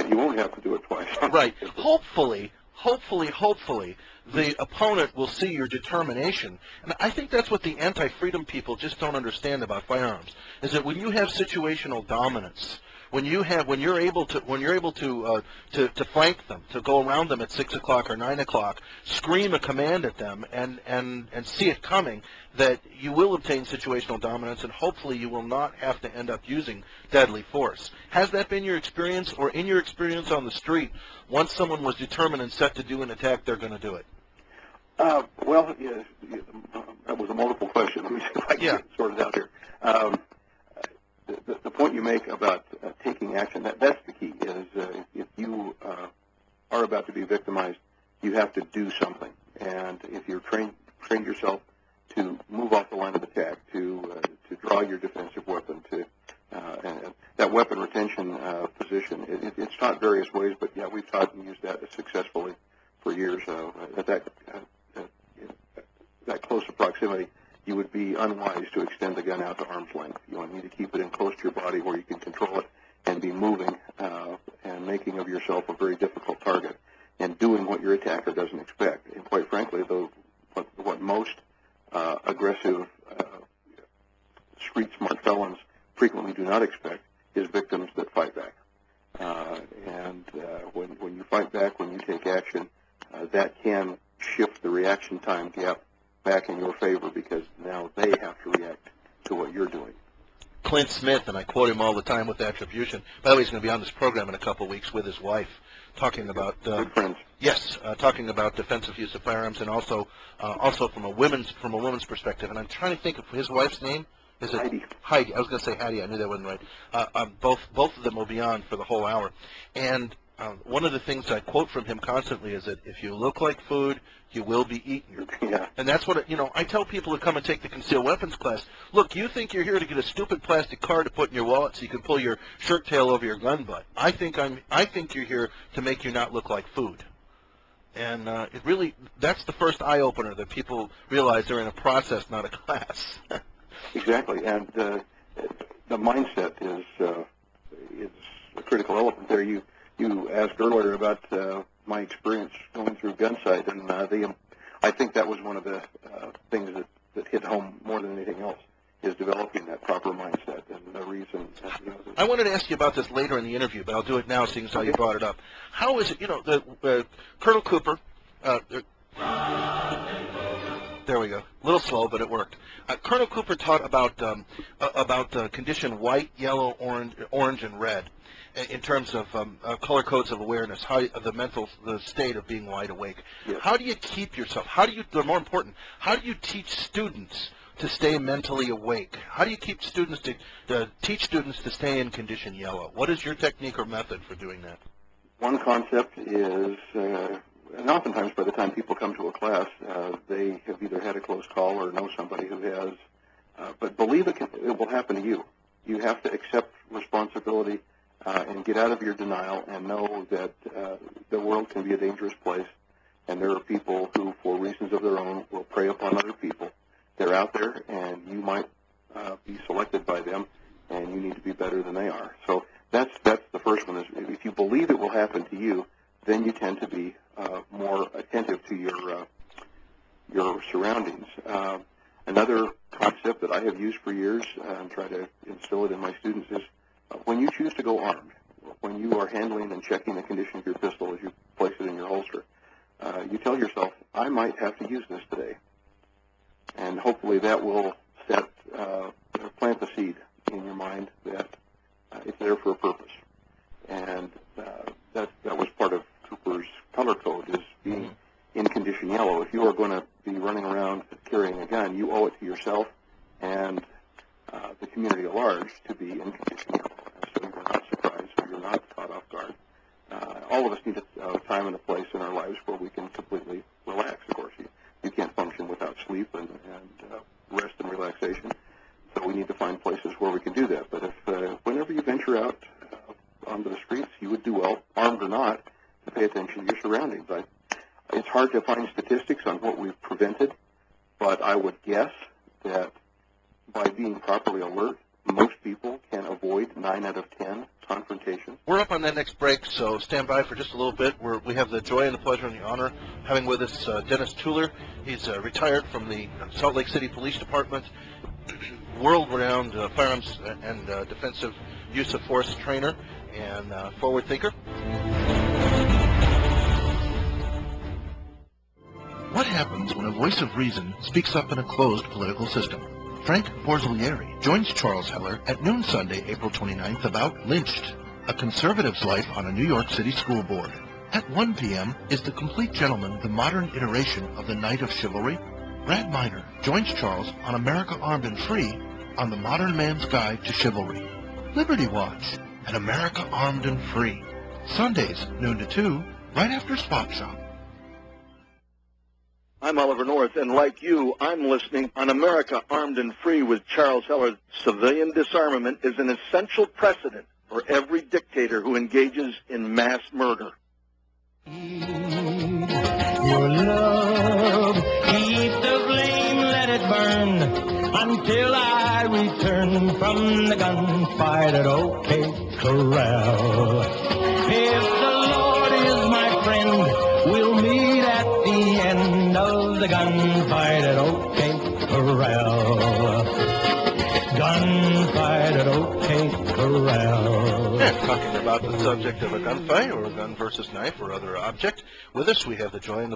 right. You won't have to do it twice. Right. Hopefully, the opponent will see your determination. And I think that's what the anti-freedom people just don't understand about firearms, is that when you have situational dominance, when you're able to flank them, to go around them at 6 o'clock or 9 o'clock, scream a command at them, and see it coming, that you will obtain situational dominance, and hopefully you will not have to end up using deadly force. Has that been your experience, or in your experience on the street, once someone was determined and set to do an attack, they're going to do it? Well, yes, that was a multiple question. Let me see if I can get it sorted out here. The point you make about taking action, that's the key, is if you are about to be victimized, you have to do something. And if you're trained yourself to move off the line of attack, to draw your defensive weapon, and that weapon retention position, it's taught various ways, but yeah, we've taught and used that successfully for years. At that close of proximity, you would be unwise to extend the gun out to arm's length. You need to keep it in close to your body where you can control it and be moving and making of yourself a very difficult target and doing what your attacker doesn't expect. And quite frankly, what most aggressive street-smart felons frequently do not expect is victims that fight back. When you fight back, when you take action, that can shift the reaction time gap back in your favor, because now they have to react to what you're doing. Clint Smith, and I quote him all the time with attribution. By the way, he's going to be on this program in a couple of weeks with his wife, talking about good friends. Yes, talking about defensive use of firearms, and also from a woman's perspective. And I'm trying to think of his wife's name. Is it Heidi? Heidi. I was going to say Heidi. I knew that wasn't right. Both of them will be on for the whole hour. And one of the things I quote from him constantly is that if you look like food, you will be eaten. Yeah. And that's what I tell people who come and take the concealed weapons class. Look, you think you're here to get a stupid plastic card to put in your wallet so you can pull your shirt tail over your gun butt. I think you're here to make you not look like food. And that's the first eye opener, that people realize they're in a process, not a class. Exactly, and the mindset is a critical element there. You asked earlier about my experience going through Gunsight, and I think that was one of the things that hit home more than anything else, is developing that proper mindset. And the reason I wanted to ask you about this later in the interview, but I'll do it now, seeing as how you brought it up. How is it, Colonel Cooper, there we go. A little slow, but it worked. Colonel Cooper taught about the condition white, yellow, orange, and red, in terms of color codes of awareness, the state of being wide awake. Yes. How do you keep yourself? More important, how do you teach students to stay mentally awake? How do you keep students to teach students to stay in condition yellow? What is your technique or method for doing that? One concept is, and oftentimes by the time people come to a class, they have either had a close call or know somebody who has, but believe it will happen to you. You have to accept responsibility and get out of your denial and know that the world can be a dangerous place, and there are people who, for reasons of their own, will prey upon other people. They're out there, and you might be selected by them, and you need to be better than they are. So that's the first one. Is if you believe it will happen to you, then you tend to be more attentive to your surroundings. Another concept that I have used for years and try to instill it in my students is when you choose to go armed, when you are handling and checking the condition of your pistol as you place it in your holster, you tell yourself, I might have to use this today. And hopefully that will plant the seed in your mind that it's there for a purpose. And that was part of Cooper's color code, is being in condition yellow. If you are going to be running around carrying a gun, you owe it to yourself and the community at large to be in condition yellow. So you're not surprised, so you're not caught off guard. All of us need a time and a place in our lives where we can completely relax. Of course, you can't function without sleep and rest and relaxation. So we need to find places where we can do that. But if whenever you venture out onto the streets, you would do well, armed or not, to pay attention to your surroundings. It's hard to find statistics on what we've prevented, but I would guess that by being properly alert most people can avoid 9 out of 10 confrontations. We're up on that next break, so stand by for just a little bit. We have the joy and the pleasure and the honor having with us Dennis Tueller. He's retired from the Salt Lake City Police Department, world-renowned firearms and defensive use of force trainer and forward thinker. What happens when a voice of reason speaks up in a closed political system? Frank Borzilieri joins Charles Heller at noon Sunday, April 29th about Lynched, a conservative's life on a New York City school board. At 1 p.m. is The Complete Gentleman, the modern iteration of the Knight of Chivalry. Brad Miner joins Charles on America Armed and Free on the Modern Man's Guide to Chivalry. Liberty Watch and America Armed and Free. Sundays, noon to 2, right after Spot Shop. I'm Oliver North, and like you, I'm listening on America Armed and Free with Charles Heller. Civilian disarmament is an essential precedent for every dictator who engages in mass murder. Your love, keep the flame, let it burn, until I return from the gunfight at OK Corral. If the Lord is my friend, we'll meet at the end of the gunfight at OK Corral. Gunfight at OK Corral. And talking about the subject of a gunfight or a gun versus knife or other object, with us we have the joy and the